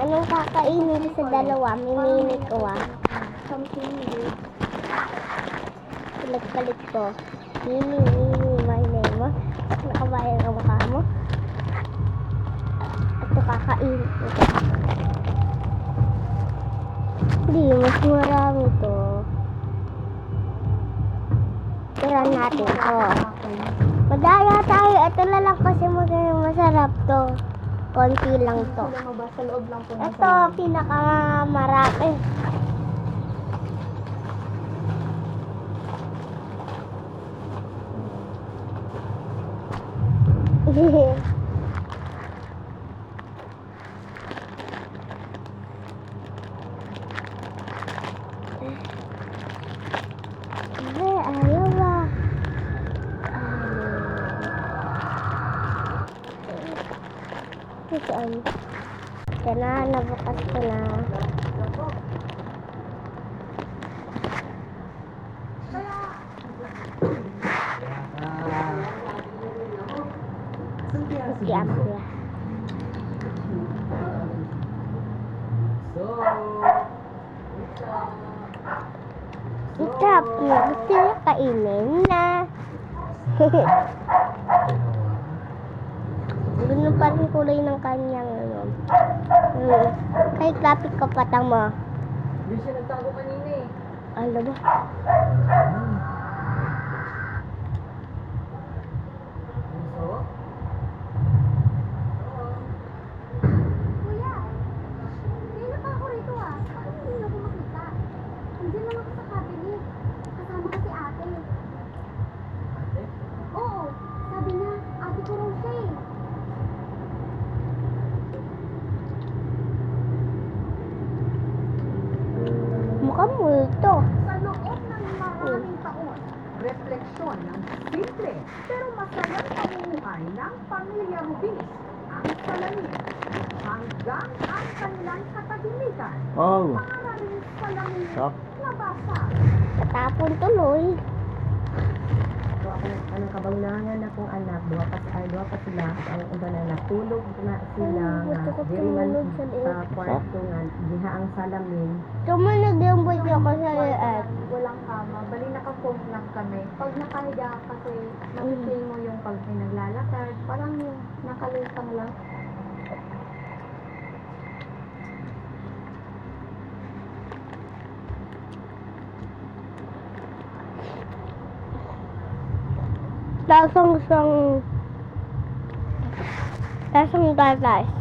Anong kakainin sa dalawa? Mimili ko Something weird. Palit ko. Mimi, my name mo. Nakabayan ang mukha mo. Ito kakainin ko. Hindi, mas marami to. Tira natin to. Madaya tayo. Ito na lang kasi masarap to. Konti lang to. Sa loob lang po ng Ito, pinakamarami. Ayaw ba? Saan? Kaya nabukas ko na. Ampia. Ikap, gusto niya kainin na. Ganun pa rin kulay ng kanyang Kay kapit ko patang mo. Hindi siya nagtago kanina eh. Alam ba? Kuya, ngayon na pa ako rito Bakit hindi ako makita? Andiyan lang ako sa cabinet. Kasama ko si ate. Oo, sabi niya, ate ko raw siya eh. Mukhang multo. Sa loob ng maraming taon, refleksyon ng simple pero masayang pamumuhay ng pamilya Rubiz ang salamin hanggang ang kanilang katahimikan. Oh. Maraming salamin Stop. nabasa. Katapon tuloy. So, anong kabanglangan na kong anak, dua pa sila, ang iba na natulog na sila, Gusto ko diri man tumulog sa liit. sa kwarto nga, diha ang salamin. Tumunog yung buti ako sa liit. Walang kama, bali naka-foam lang kami. Pag nakahiga kasi, nakikita mo yung pag may naglalakad, parang yung nakalutang lang. Lasang tatay.